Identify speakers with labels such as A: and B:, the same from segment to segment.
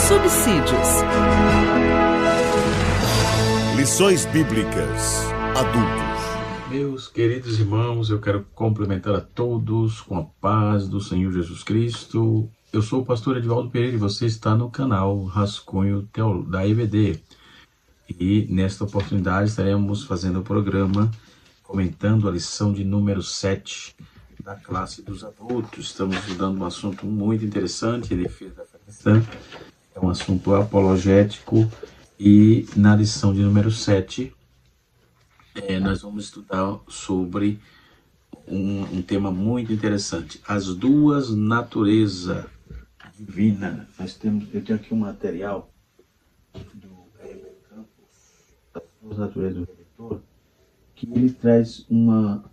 A: subsídios.
B: Lições Bíblicas Adultos.
C: Meus queridos irmãos, eu quero cumprimentar a todos com a paz do Senhor Jesus Cristo. Eu sou o pastor Edivaldo Pereira e você está no canal Rascunho da EBD. E nesta oportunidade estaremos fazendo o programa comentando a lição de número 7 da classe dos adultos. Estamos estudando um assunto muito interessante, defesa da fé cristã. É um assunto apologético e na lição de número 7 nós vamos estudar sobre um tema muito interessante, as duas naturezas divinas. Eu tenho aqui um material do Herbert Campos, as duas naturezas do Redentor, que ele traz uma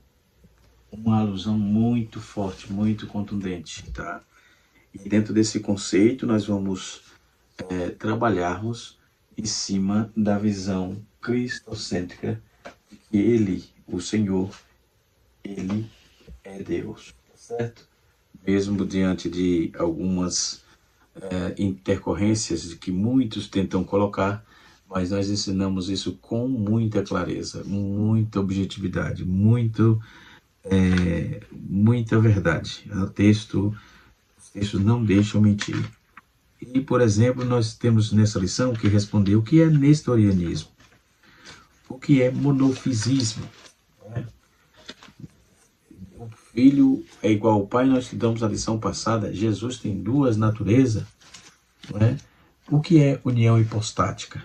C: alusão muito forte, muito contundente, tá? E dentro desse conceito nós vamos trabalharmos em cima da visão cristocêntrica de que Ele, o Senhor, Ele é Deus, certo? Mesmo diante de algumas intercorrências de que muitos tentam colocar, mas nós ensinamos isso com muita clareza, muita objetividade, muita verdade. Os textos não deixam mentir. E, por exemplo, nós temos nessa lição que responder o que é nestorianismo, o que é monofisismo. O filho é igual ao pai, nós estudamos na lição passada, Jesus tem duas naturezas. O que é união hipostática?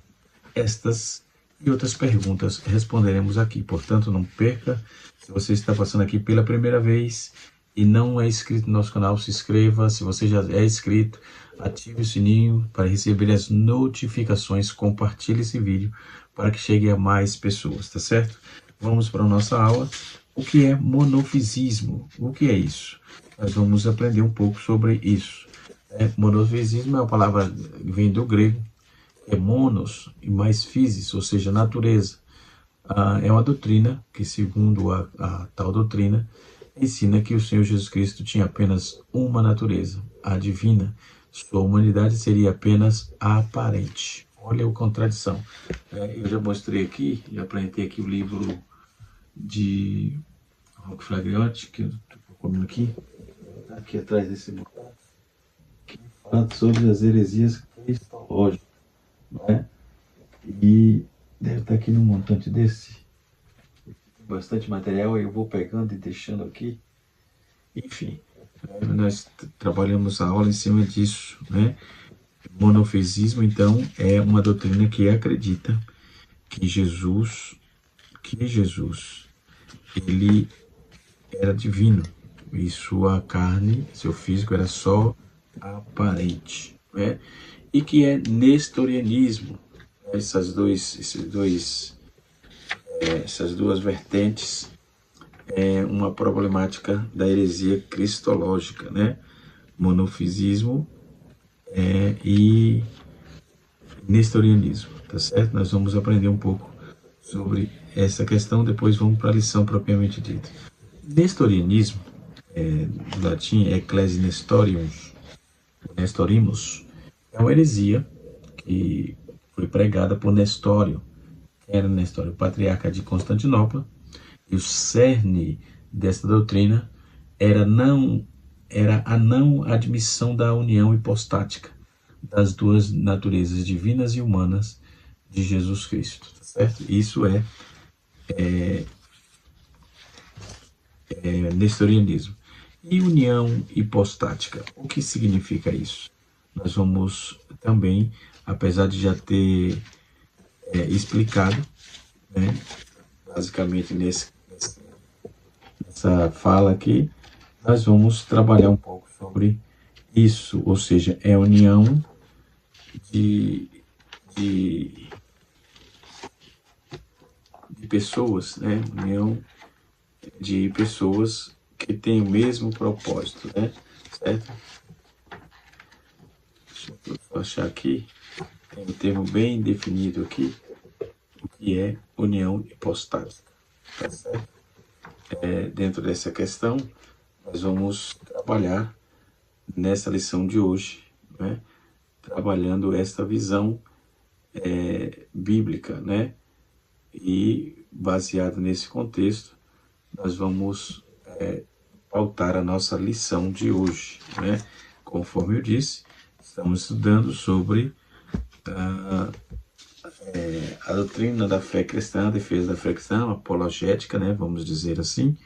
C: Estas e outras perguntas responderemos aqui, portanto não perca. Se você está passando aqui pela primeira vez e não é inscrito no nosso canal, se inscreva. Se você já é inscrito, ative o sininho para receber as notificações, compartilhe esse vídeo para que chegue a mais pessoas, tá certo? Vamos para a nossa aula. O que é monofisismo? O que é isso? Nós vamos aprender um pouco sobre isso. Monofisismo é uma palavra que vem do grego, é monos e mais physis, ou seja, natureza. É uma doutrina que, segundo a tal doutrina, ensina que o Senhor Jesus Cristo tinha apenas uma natureza, a divina. Sua humanidade seria apenas aparente. Olha a contradição. Eu já mostrei aqui, já apresentei aqui o livro de Rocco Flagriotti, que eu estou procurando aqui atrás desse botão, que fala sobre as heresias cristológicas. E deve estar aqui num montante desse. Tem bastante material, eu vou pegando e deixando aqui. Enfim, nós trabalhamos a aula em cima disso, Monofisismo, então, é uma doutrina que acredita que Jesus, ele era divino e sua carne, seu físico era só aparente, E que é nestorianismo. Essas duas vertentes é uma problemática da heresia cristológica, Monofisismo e nestorianismo, tá certo? Nós vamos aprender um pouco sobre essa questão, depois vamos para a lição propriamente dita. Nestorianismo, do latim Ecclesi Nestorimus, é uma heresia que foi pregada por Nestório, que era Nestório, patriarca de Constantinopla, e o cerne dessa doutrina era a não admissão da união hipostática das duas naturezas divinas e humanas de Jesus Cristo, tá certo? Isso é nestorianismo. E união hipostática, o que significa isso? Nós vamos também, apesar de já ter explicado, basicamente nessa fala aqui, nós vamos trabalhar um pouco sobre isso, ou seja, é a união de pessoas, união de pessoas que têm o mesmo propósito, certo? Deixa eu achar aqui, tem um termo bem definido aqui, o que é união hipostática, tá certo? Dentro dessa questão, nós vamos trabalhar nessa lição de hoje, trabalhando esta visão bíblica, né? E baseado nesse contexto, nós vamos pautar a nossa lição de hoje, né? Conforme eu disse, estamos estudando sobre a doutrina da fé cristã, a defesa da fé cristã, apologética, né? Vamos dizer assim,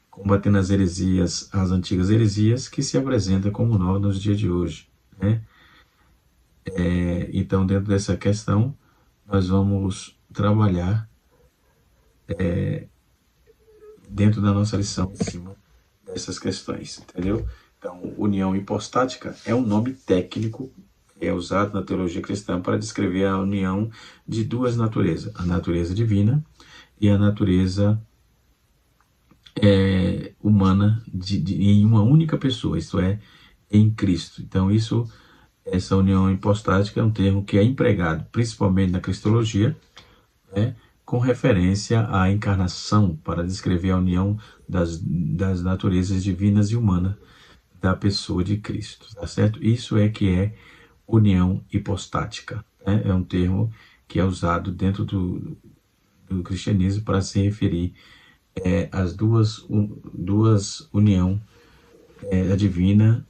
C: combatendo as heresias, as antigas heresias que se apresentam como novas nos dias de hoje, né? Então, dentro dessa questão, nós vamos trabalhar dentro da nossa lição em cima dessas questões, entendeu? Então, união hipostática é um nome técnico que é usado na teologia cristã para descrever a união de duas naturezas, a natureza divina e a natureza humana em uma única pessoa, isto é, em Cristo. Então, essa união hipostática é um termo que é empregado principalmente na cristologia, né, com referência à encarnação, para descrever a união das naturezas divinas e humanas da pessoa de Cristo, tá certo? Isso é que é união hipostática, né? É um termo que é usado dentro do cristianismo para se referir às duas união, a divina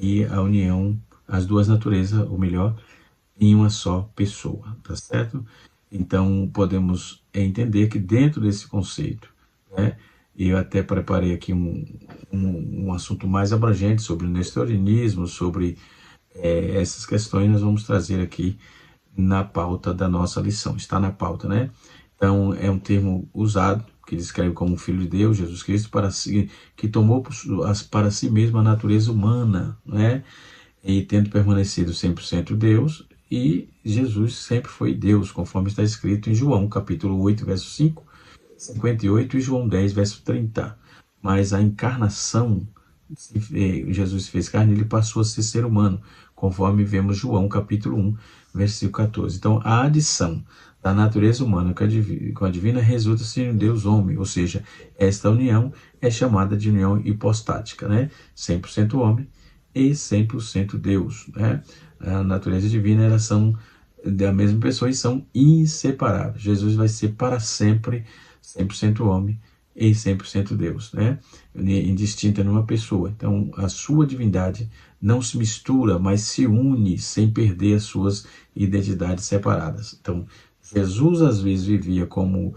C: e a união, as duas naturezas, ou melhor, em uma só pessoa, tá certo? Então, podemos entender que dentro desse conceito, né, eu até preparei aqui um assunto mais abrangente sobre o nestorianismo, sobre essas questões, nós vamos trazer aqui na pauta da nossa lição, está na pauta, né? Então, é um termo usado, que descreve como Filho de Deus, Jesus Cristo, que tomou para si mesmo a natureza humana, né? E tendo permanecido 100% Deus, e Jesus sempre foi Deus, conforme está escrito em João, capítulo 8, verso 5, 58, e João 10, verso 30. Mas a encarnação, Jesus fez carne, ele passou a ser humano, conforme vemos João, capítulo 1, versículo 14. Então, a adição da natureza humana com a divina resulta-se em Deus homem, ou seja, esta união é chamada de união hipostática, né? 100% homem e 100% Deus, né? A natureza divina, elas são da mesma pessoa e são inseparáveis. Jesus vai ser para sempre 100% homem e 100% Deus, né? Indistinta numa pessoa. Então, a sua divindade não se mistura, mas se une sem perder as suas identidades separadas. Então, Jesus às vezes vivia com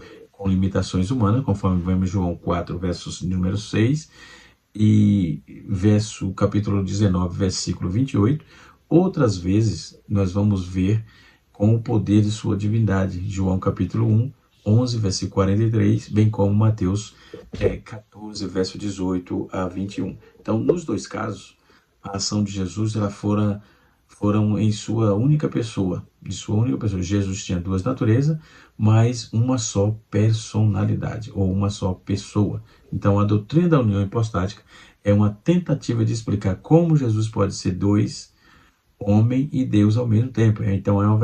C: limitações humanas, conforme vemos em João 4, versos número 6, e capítulo 19, versículo 28. Outras vezes, nós vamos ver com o poder de sua divindade, João capítulo 1, 11, versículo 43, bem como Mateus 14, verso 18 a 21. Então, nos dois casos, a ação de Jesus foram em sua única pessoa, Jesus tinha duas naturezas, mas uma só personalidade, ou uma só pessoa. Então, a doutrina da união hipostática é uma tentativa de explicar como Jesus pode ser dois, homem e Deus ao mesmo tempo. Então, na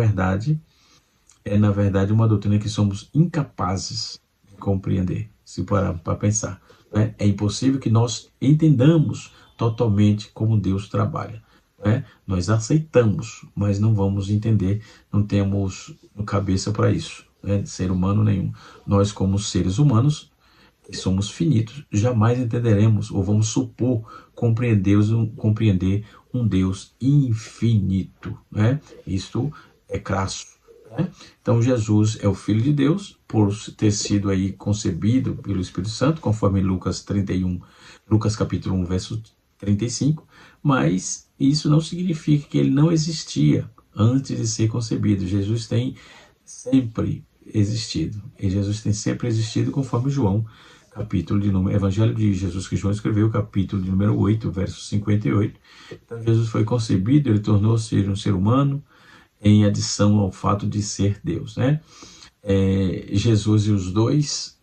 C: verdade uma doutrina que somos incapazes de compreender, se parar para pensar, né? É impossível que nós entendamos totalmente como Deus trabalha, né? Nós aceitamos, mas não vamos entender, não temos cabeça para isso, né? Ser humano nenhum. Nós, como seres humanos, que somos finitos, jamais entenderemos ou vamos supor compreender um Deus infinito, né? Isto é crasso, né? Então, Jesus é o Filho de Deus, por ter sido aí concebido pelo Espírito Santo, conforme Lucas capítulo 1, verso 35, mas isso não significa que ele não existia antes de ser concebido. Jesus tem sempre existido, e Jesus tem sempre existido, conforme João, Evangelho de Jesus que João escreveu, capítulo de número 8, verso 58. Então, Jesus foi concebido, ele tornou-se um ser humano, em adição ao fato de ser Deus, né? Jesus e os dois,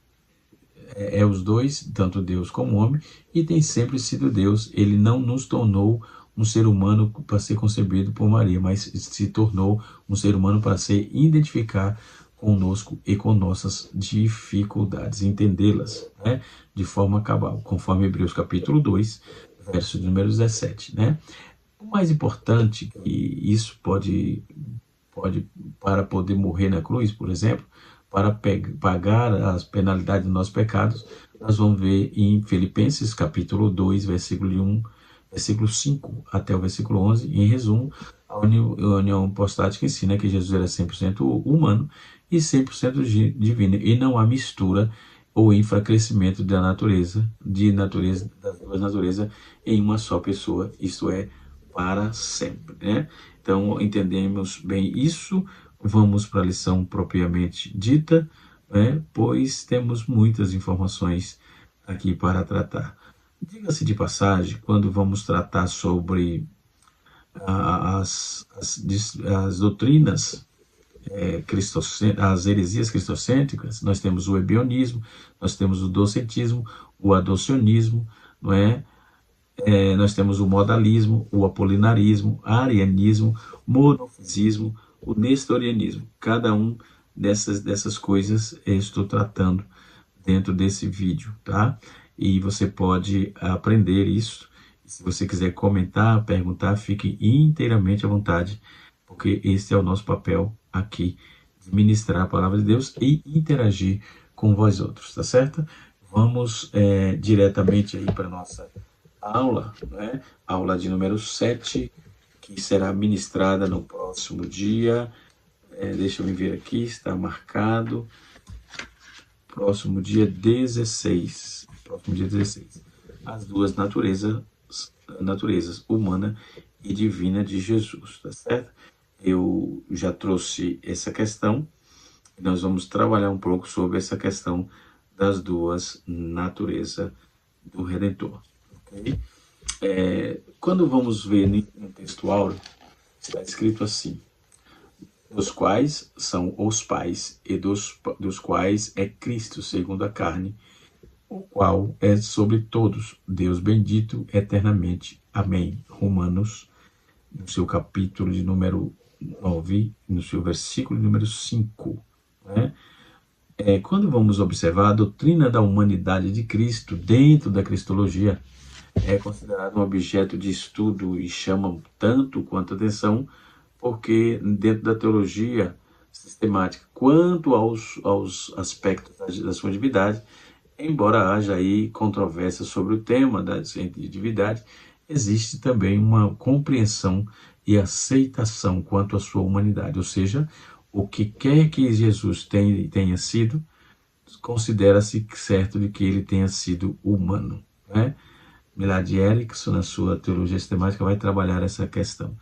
C: tanto Deus como homem, e tem sempre sido Deus. Ele não nos tornou um ser humano para ser concebido por Maria, mas se tornou um ser humano para se identificar conosco e com nossas dificuldades, entendê-las, né, de forma cabal, conforme Hebreus capítulo 2, verso número 17, né? O mais importante que isso pode para poder morrer na cruz, por exemplo, para pagar as penalidades dos nossos pecados, nós vamos ver em Filipenses capítulo 2, versículo 5 até o versículo 11, em resumo, a união postática ensina que Jesus era 100% humano e 100% divino, e não há mistura ou enfraquecimento das duas naturezas em uma só pessoa, isto é, para sempre, né? Então, entendemos bem isso, vamos para a lição propriamente dita, né? Pois temos muitas informações aqui para tratar. Diga-se de passagem, quando vamos tratar sobre as doutrinas as heresias cristocêntricas, nós temos o ebionismo, nós temos o docetismo, o adocionismo, não é? Nós temos o modalismo, o apolinarismo, o arianismo, o monofisismo, o nestorianismo. Cada um dessas coisas eu estou tratando dentro desse vídeo, tá? E você pode aprender isso. Se você quiser comentar, perguntar, fique inteiramente à vontade, porque esse é o nosso papel aqui, de ministrar a palavra de Deus e interagir com vós outros, tá certo? Vamos diretamente aí para a nossa aula, né? Aula de número 7, que será ministrada no próximo dia. Deixa eu ver aqui, está marcado. Próximo dia 16. As duas naturezas, humana e divina de Jesus, tá certo? Eu já trouxe essa questão. Nós vamos trabalhar um pouco sobre essa questão das duas naturezas do Redentor. Okay? Quando vamos ver no texto áureo, está escrito assim: dos quais são os pais, e dos quais é Cristo, segundo a carne, o qual é sobre todos, Deus bendito eternamente. Amém. Romanos, no seu capítulo de número 9, no seu versículo número 5. Né? Quando vamos observar a doutrina da humanidade de Cristo dentro da cristologia, é considerado um objeto de estudo e chama tanto quanto atenção, porque dentro da teologia sistemática, quanto aos aspectos da sua divindade, embora haja aí controvérsia sobre o tema da divindade, existe também uma compreensão e aceitação quanto à sua humanidade, ou seja, o que quer que Jesus tenha sido, considera-se certo de que ele tenha sido humano, né? Millard Erickson, na sua teologia sistemática, vai trabalhar essa questão.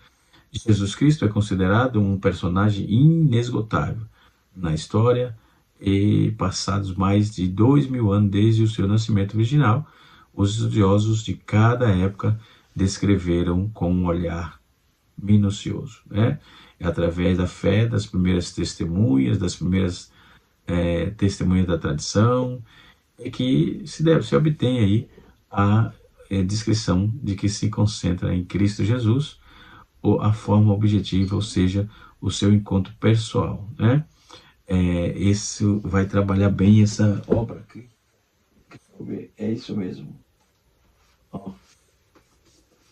C: Jesus Cristo é considerado um personagem inesgotável na história, e passados mais de 2000 anos desde o seu nascimento original, os estudiosos de cada época descreveram com um olhar minucioso, né? Através da fé das primeiras testemunhas, testemunhas da tradição, que se obtém aí a descrição de que se concentra em Cristo Jesus, ou a forma objetiva, ou seja, o seu encontro pessoal, né? Isso vai trabalhar bem essa obra aqui. É isso mesmo.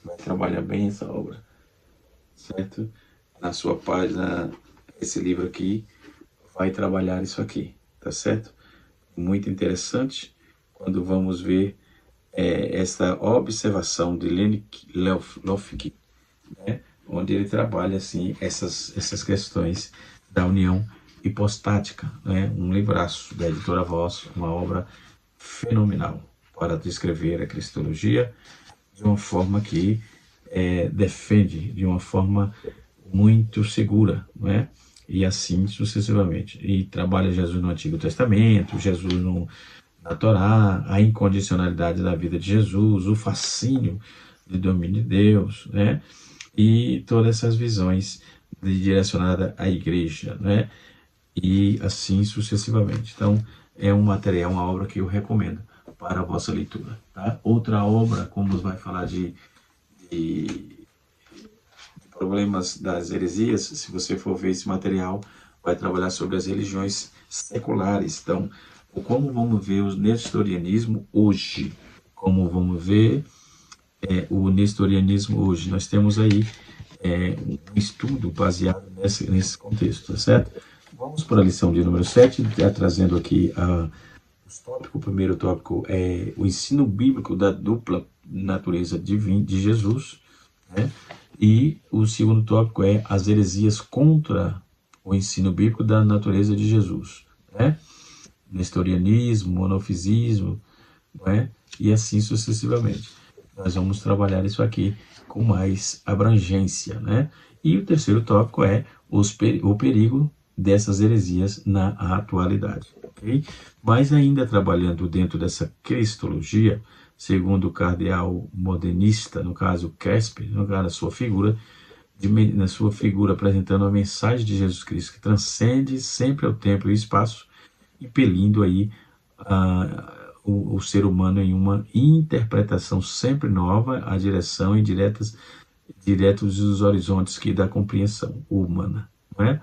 C: Vai trabalhar bem essa obra, certo? Na sua página, esse livro aqui vai trabalhar isso aqui, tá certo? Muito interessante quando vamos ver essa observação de Lenny Lofgren, né? Onde ele trabalha assim essas questões da união hipostática, né? Um livraço da editora Voz, uma obra fenomenal para descrever a cristologia de uma forma que defende de uma forma muito segura, né? E assim sucessivamente. E trabalha Jesus no Antigo Testamento, Jesus na Torá, a incondicionalidade da vida de Jesus, o fascínio de domínio de Deus, né? E todas essas visões direcionadas à igreja, né? E assim sucessivamente. Então, é um material, uma obra que eu recomendo para a vossa leitura, tá? Outra obra, como vai falar de problemas das heresias, se você for ver esse material, vai trabalhar sobre as religiões seculares. Então, como vamos ver o nestorianismo hoje, como vamos ver o nestorianismo hoje. Nós temos aí um estudo baseado nesse contexto, tá certo? Vamos para a lição de número 7, trazendo aqui os tópicos. O primeiro tópico é o ensino bíblico da dupla natureza divina de Jesus, né? E o segundo tópico é as heresias contra o ensino bíblico da natureza de Jesus, né? Nestorianismo, monofisismo, né? E assim sucessivamente. Nós vamos trabalhar isso aqui com mais abrangência, né? E o terceiro tópico é o perigo dessas heresias na atualidade, ok? Mas ainda trabalhando dentro dessa cristologia, segundo o cardeal modernista, no caso Crespi, no caso na sua figura apresentando a mensagem de Jesus Cristo, que transcende sempre o tempo e o espaço, impelindo aí o ser humano em uma interpretação sempre nova, a direção e diretos dos horizontes da compreensão humana, não é?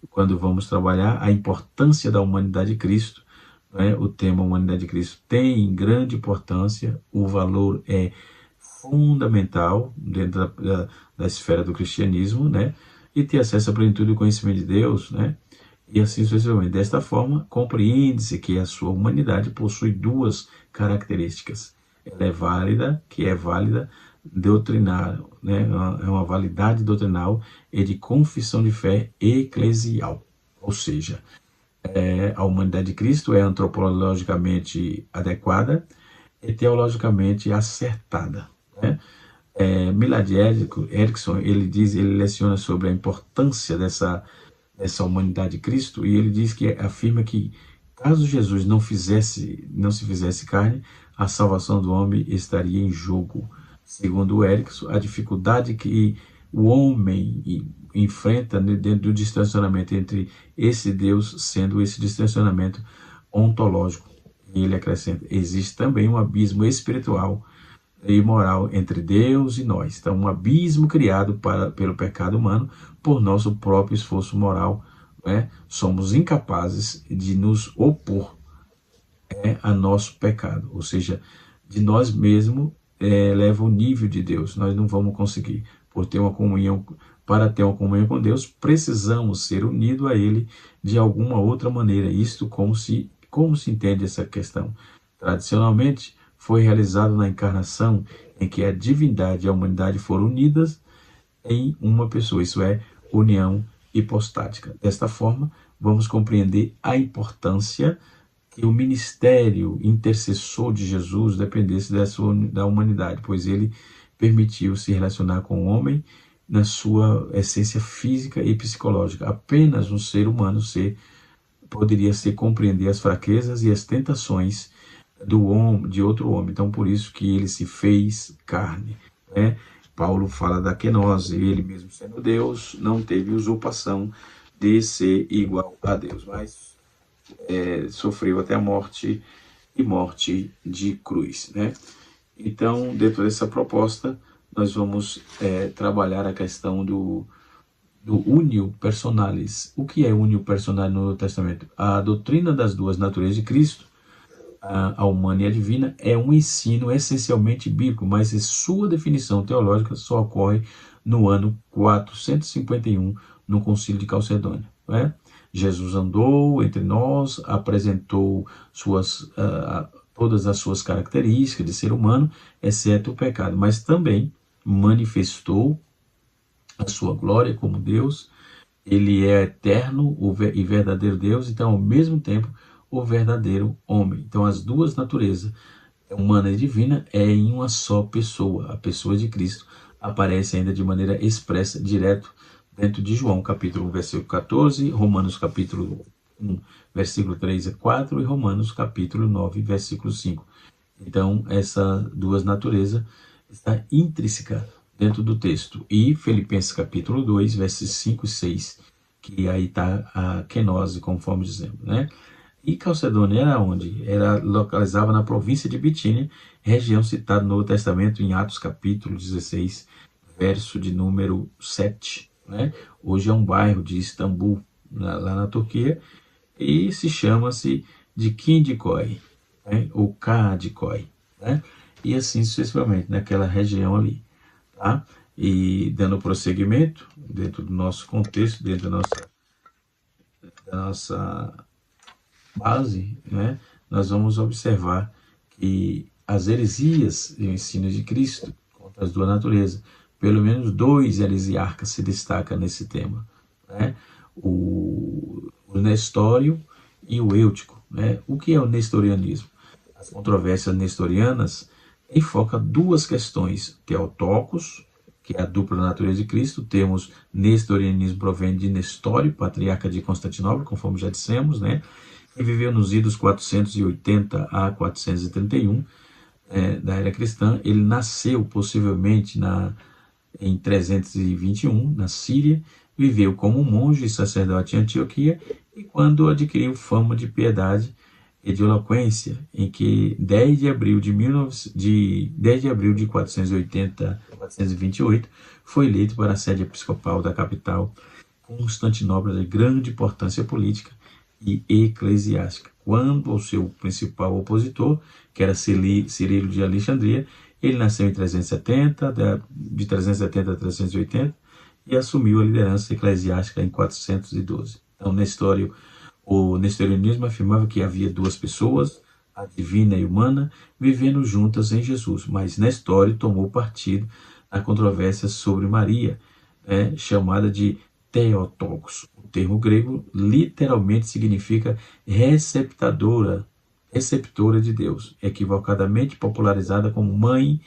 C: Quando vamos trabalhar a importância da humanidade de Cristo, não é? O tema humanidade de Cristo tem grande importância, o valor é fundamental dentro da esfera do cristianismo, né? E ter acesso à plenitude do conhecimento de Deus, né? E assim sucessivamente. Desta forma, compreende-se que a sua humanidade possui duas características. Ela é válida doutrinária, né? É uma validade doutrinal e de confissão de fé eclesial. Ou seja, a humanidade de Cristo é antropologicamente adequada e teologicamente acertada, né? Millard Erickson, ele leciona sobre a importância dessa humanidade de Cristo, e ele afirma que caso Jesus não se fizesse carne, a salvação do homem estaria em jogo. Segundo o Erickson, a dificuldade que o homem enfrenta dentro do distanciamento entre esse Deus, sendo esse distanciamento ontológico. E ele acrescenta, existe também um abismo espiritual e moral entre Deus e nós. Então, um abismo criado pelo pecado humano por nosso próprio esforço moral, né? Somos incapazes de nos opor a nosso pecado, ou seja, de nós mesmos leva o nível de Deus. Nós não vamos conseguir. Para ter uma comunhão com Deus, precisamos ser unidos a Ele de alguma outra maneira. Isto como se entende essa questão? Tradicionalmente, foi realizado na encarnação, em que a divindade e a humanidade foram unidas em uma pessoa, isso é, união hipostática. Desta forma, vamos compreender a importância que o ministério intercessor de Jesus dependesse da humanidade, pois ele permitiu se relacionar com o homem na sua essência física e psicológica. Apenas um ser humano poderia compreender as fraquezas e as tentações de outro homem. Então, por isso que ele se fez carne, né? Paulo fala da kenose, ele mesmo sendo Deus, não teve usurpação de ser igual a Deus, mas sofreu até a morte, e morte de cruz, né? Então, dentro dessa proposta, nós vamos trabalhar a questão do unio personalis. O que é unio personalis no Novo Testamento? A doutrina das duas naturezas de Cristo, a humana e a divina, é um ensino essencialmente bíblico, mas sua definição teológica só ocorre no ano 451, no Concílio de Calcedônia, né? Jesus andou entre nós, apresentou todas as suas características de ser humano, exceto o pecado, mas também manifestou a sua glória como Deus. Ele é eterno e verdadeiro Deus, então ao mesmo tempo o verdadeiro homem. Então as duas naturezas, humana e divina, é em uma só pessoa. A pessoa de Cristo aparece ainda de maneira expressa, direto, dentro de João capítulo 1, versículo 14, Romanos capítulo 1, versículo 3 a 4 e Romanos capítulo 9, versículo 5. Então essas duas naturezas está intrínseca dentro do texto. E Filipenses capítulo 2, versículos 5 e 6, que aí está a kenose, conforme dizemos, né? E Calcedônia era onde? Localizava na província de Bitínia, região citada no Novo Testamento em Atos capítulo 16, verso de número 7. Né? Hoje é um bairro de Istambul, lá na Turquia, e chama-se de Kindikoi, né? Ou Kadikoi, né? e assim sucessivamente, naquela região ali. Tá? E dando prosseguimento, dentro do nosso contexto, dentro da nossa base, né, nós vamos observar que as heresias e o ensino de Cristo contra as duas naturezas, pelo menos dois heresiarcas se destacam nesse tema, né? O Nestório e o Eutico, né? O que é o nestorianismo? As controvérsias nestorianas enfocam duas questões: Theotokos, que é a dupla natureza de Cristo. Temos nestorianismo provém de Nestório, patriarca de Constantinopla, conforme já dissemos, né? Que viveu nos idos 480 a 431 da era cristã. Ele nasceu possivelmente em 321, na Síria, viveu como monge e sacerdote em Antioquia, e quando adquiriu fama de piedade e de eloquência, em que 10 de abril de 480 a 428 foi eleito para a sede episcopal da capital Constantinopla, de grande importância política e eclesiástica. Quando o seu principal opositor, que era Cirilo de Alexandria, ele nasceu em 370, de 370 a 380, e assumiu a liderança eclesiástica em 412. Então, o nestorianismo afirmava que havia duas pessoas, a divina e humana, vivendo juntas em Jesus, mas Nestório tomou partido na controvérsia sobre Maria, chamada de Theotokos. O termo grego literalmente significa receptora de Deus, equivocadamente popularizada como mãe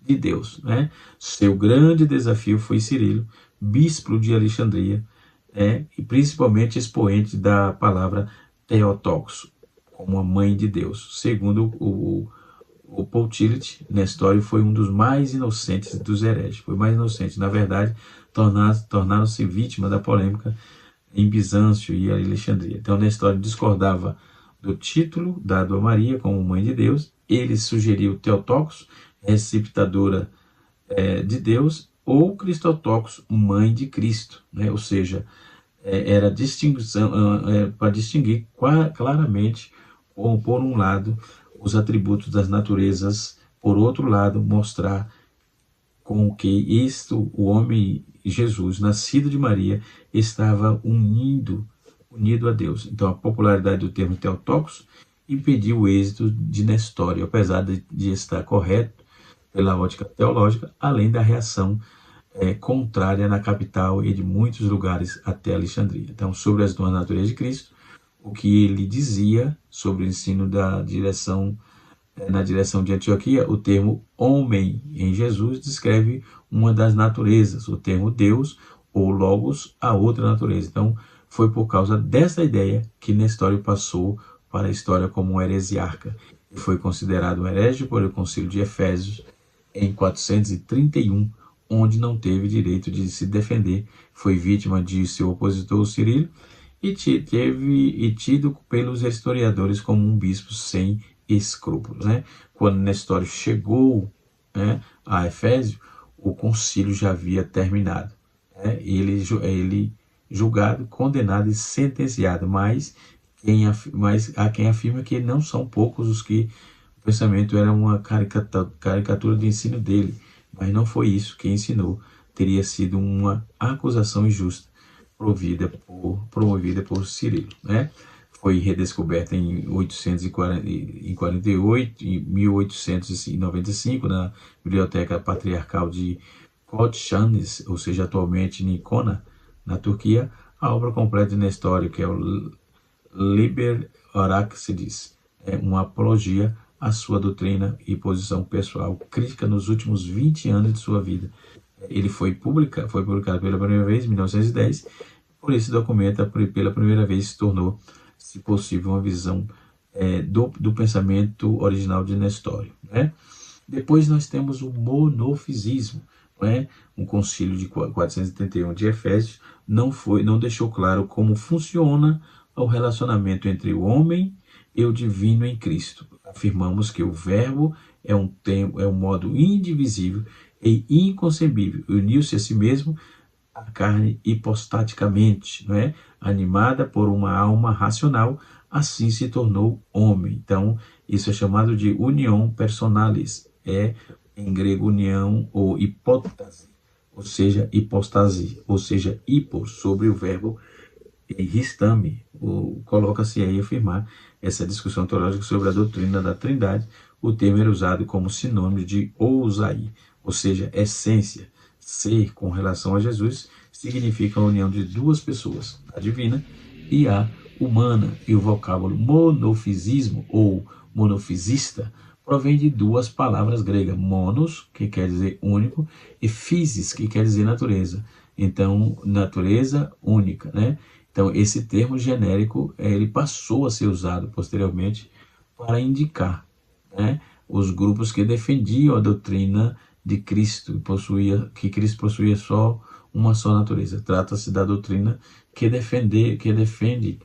C: de Deus, né? Seu grande desafio foi Cirilo, bispo de Alexandria, e principalmente expoente da palavra Theotokos, como a mãe de Deus. Segundo o Paul Tillich, Nestório foi um dos mais inocentes dos hereges. Foi mais inocente. Na verdade, tornaram-se vítima da polêmica em Bizâncio e Alexandria. Então, Nestório discordava do título dado a Maria como mãe de Deus. Ele sugeriu Theotokos, receptadora de Deus, ou Cristotokos, mãe de Cristo, né? Ou seja, era distinção para distinguir claramente, por um lado, os atributos das naturezas, por outro lado, mostrar com que o homem Jesus, nascido de Maria, estava unido a Deus. Então, a popularidade do termo Theotokos impediu o êxito de Nestório, apesar de estar correto pela ótica teológica, além da reação contrária na capital e de muitos lugares até Alexandria. Então, sobre as duas naturezas de Cristo, o que ele dizia sobre o ensino na direção de Antioquia, o termo homem em Jesus descreve uma das naturezas, o termo Deus ou Logos, a outra natureza. Então, foi por causa dessa ideia que Nestório passou para a história como um heresiarca e foi considerado um herege por o Concílio de Efésios em 431, onde não teve direito de se defender, foi vítima de seu opositor Cirilo e tido pelos historiadores como um bispo sem escrúpulos, né? Quando Nestório chegou, a Efésio, o concílio já havia terminado, ele julgado, condenado e sentenciado, mas há quem afirma que não são poucos os que o pensamento era uma caricatura do ensino dele, mas não foi isso que ensinou. Teria sido uma acusação injusta promovida por Cirilo, né? Foi redescoberta em 1895, na Biblioteca Patriarcal de Koçtanis, ou seja, atualmente em Icona, na Turquia, a obra completa de Nestório, que é o Liber Oraxidis, uma apologia à sua doutrina e posição pessoal crítica nos últimos 20 anos de sua vida. Ele foi publicado pela primeira vez em 1910, por esse documento, pela primeira vez, se tornou, se possível, uma visão do pensamento original de Nestório, né? Depois nós temos o monofisismo, um concílio de 471 de Efésios não deixou claro como funciona o relacionamento entre o homem e o divino em Cristo. Afirmamos que o verbo é um modo indivisível e inconcebível, uniu-se a si mesmo a carne hipostaticamente, animada por uma alma racional, assim se tornou homem. Então, isso é chamado de união personalis, é, em grego, união ou hipótase, ou seja, hipostasia, ou seja, hipo, sobre o verbo ristame, coloca-se aí afirmar essa discussão teológica sobre a doutrina da Trindade. O termo era usado como sinônimo de ousaí, ou seja, essência. Ser com relação a Jesus significa a união de duas pessoas, a divina e a humana, e o vocábulo monofisismo ou monofisista provém de duas palavras gregas, monos, que quer dizer único, e physis, que quer dizer natureza. Então, natureza única, né? Então, esse termo genérico, ele passou a ser usado posteriormente para indicar, né, os grupos que defendiam a doutrina de Cristo, que Cristo possuía só uma só natureza. Trata-se da doutrina que defende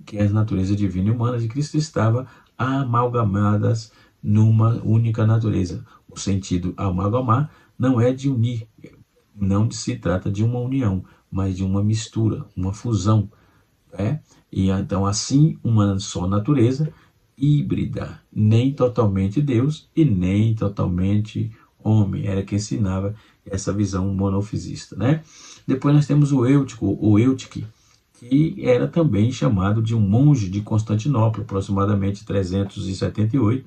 C: que as naturezas divina e humana de Cristo estavam amalgamadas numa única natureza. O sentido amalgamar não é de unir, não se trata de uma união, mas de uma mistura, uma fusão, né? E então, assim, uma só natureza, híbrida, nem totalmente Deus e nem totalmente homem. Era quem ensinava essa visão monofisista, né? Depois nós temos o Eutique, que era também chamado de um monge de Constantinopla, aproximadamente 378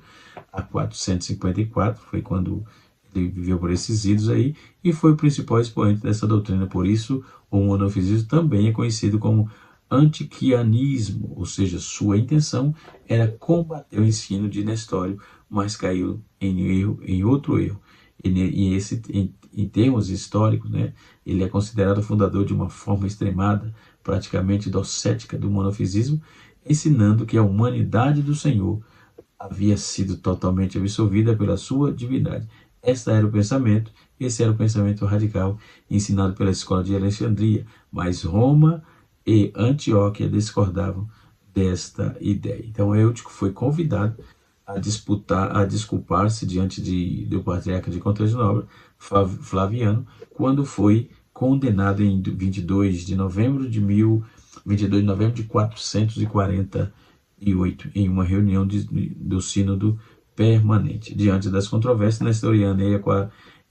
C: a 454, foi quando ele viveu por esses idos aí, e foi o principal expoente dessa doutrina. Por isso, o monofisismo também é conhecido como antiquianismo, ou seja, sua intenção era combater o ensino de Nestório, mas caiu em outro erro. Em termos históricos, né, ele é considerado o fundador de uma forma extremada, praticamente docética do monofisismo, ensinando que a humanidade do Senhor havia sido totalmente absolvida pela sua divindade. Esse era o pensamento radical ensinado pela escola de Alexandria, mas Roma e Antioquia discordavam desta ideia. Então, Eutico foi convidado a desculpar-se diante do patriarca de Constantinopla, Flaviano, quando foi condenado em 22 de novembro de 448, em uma reunião do Sínodo Permanente. Diante das controvérsias nestoriana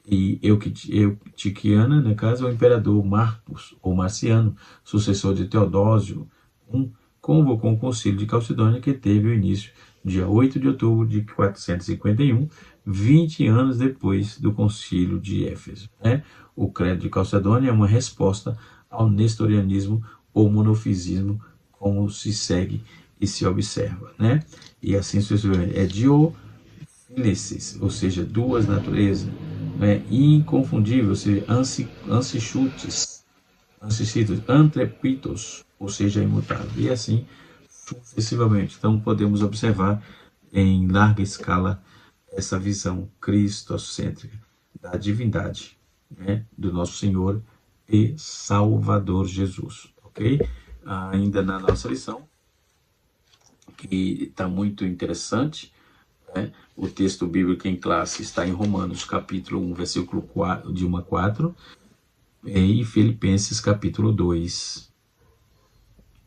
C: e eutiquiana, no caso, o imperador Marcos, ou Marciano, sucessor de Teodósio I, convocou um concílio de Calcedônia que teve o início dia 8 de outubro de 451, 20 anos depois do concílio de Éfeso, né? O credo de Calcedônia é uma resposta ao nestorianismo ou monofisismo, como se segue e se observa, né? E assim sucessivamente. É diophilesis, ou seja, duas naturezas, né? Inconfundível, ou seja, ansichutes, antrepitos, ou seja, imutável. E assim sucessivamente. Então, podemos observar em larga escala essa visão cristocêntrica da divindade, né, do nosso Senhor e Salvador Jesus, ok? Ainda na nossa lição, que está muito interessante, né? O texto bíblico em classe está em Romanos, capítulo 1, versículo 4, de 1 a 4, e Filipenses, capítulo 2,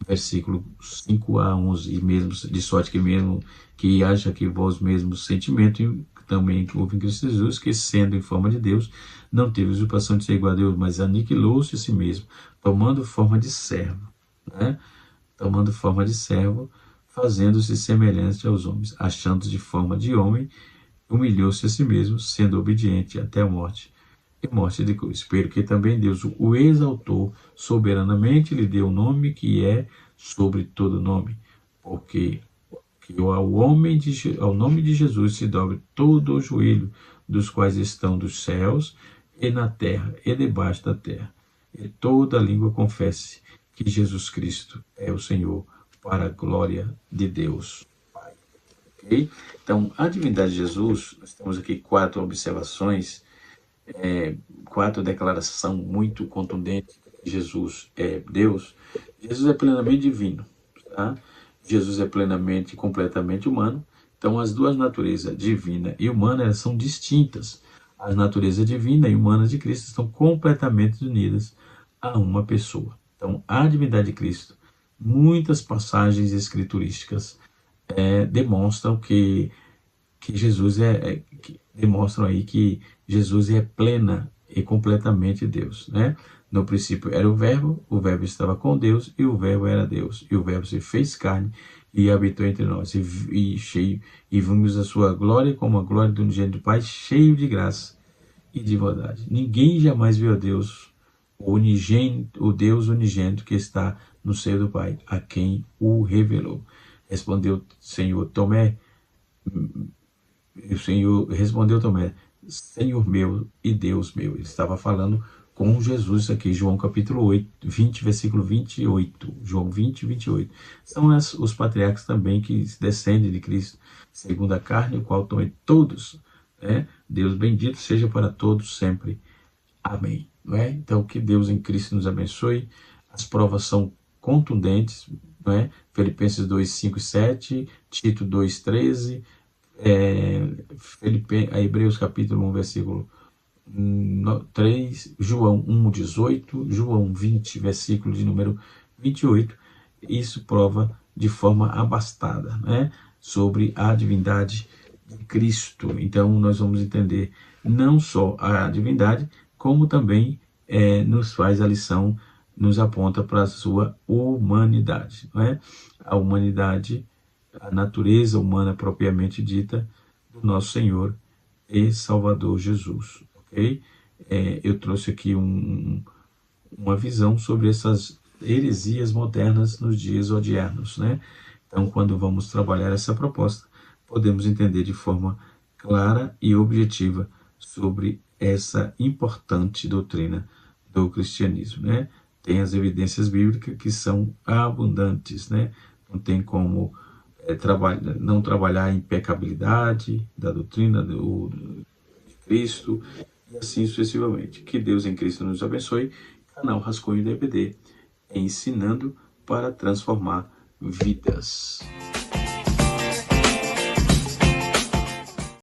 C: versículo 5 a 11, e mesmo de sorte que mesmo que haja que vós mesmos sentimentos também que houve em Cristo Jesus, que sendo em forma de Deus, não teve usurpação de ser igual a Deus, mas aniquilou-se a si mesmo, tomando forma de servo, né? Tomando forma de servo, fazendo-se semelhante aos homens, achando-se de forma de homem, humilhou-se a si mesmo, sendo obediente até a morte, e morte de cruz. Pelo que também Deus o exaltou soberanamente, lhe deu o nome que é sobre todo nome, porque ao nome de Jesus se dobre todo o joelho dos quais estão dos céus e na terra e debaixo da terra, e toda língua confesse que Jesus Cristo é o Senhor, para a glória de Deus Pai. Okay? Então, a divindade de Jesus, nós temos aqui 4 observações, 4 declarações muito contundentes. Jesus é Deus. Jesus é plenamente divino, tá? Jesus é plenamente e completamente humano. Então, as duas naturezas, divina e humana, elas são distintas. As naturezas divina e humana de Cristo estão completamente unidas a uma pessoa. Então, a divindade de Cristo, muitas passagens escriturísticas demonstram que Jesus demonstram aí que Jesus é plena e completamente Deus, né? No princípio era o Verbo estava com Deus e o Verbo era Deus. E o Verbo se fez carne e habitou entre nós. E vimos a sua glória como a glória do unigênito do Pai, cheio de graça e de verdade. Ninguém jamais viu a Deus, o Deus unigênito que está no seio do Pai, a quem o revelou. Respondeu Tomé, Senhor meu e Deus meu. Ele estava falando com Jesus aqui, João capítulo 8, 20, versículo 28. João 20, 28. São os patriarcas também que descendem de Cristo, segundo a carne, o qual também todos, né? Deus bendito seja para todos sempre. Amém. Não é? Então, que Deus em Cristo nos abençoe. As provas são contundentes, não é? Filipenses 2, 5 e 7, Tito 2, 13, Hebreus capítulo 1, versículo 3, João 1, 18, João 20, versículo de número 28. Isso prova de forma abastada, né, sobre a divindade de Cristo. Então, nós vamos entender não só a divindade, como também nos faz a lição, nos aponta para a sua humanidade, não é? A humanidade, a natureza humana propriamente dita do nosso Senhor e Salvador Jesus, ok? Eu trouxe aqui uma visão sobre essas heresias modernas nos dias odiernos, né? Então, quando vamos trabalhar essa proposta, podemos entender de forma clara e objetiva sobre essa importante doutrina do cristianismo, né? Tem as evidências bíblicas que são abundantes, né? Não tem como não trabalhar a impecabilidade da doutrina de Cristo e assim sucessivamente. Que Deus em Cristo nos abençoe. Canal Rascunho da EBD, ensinando para transformar vidas.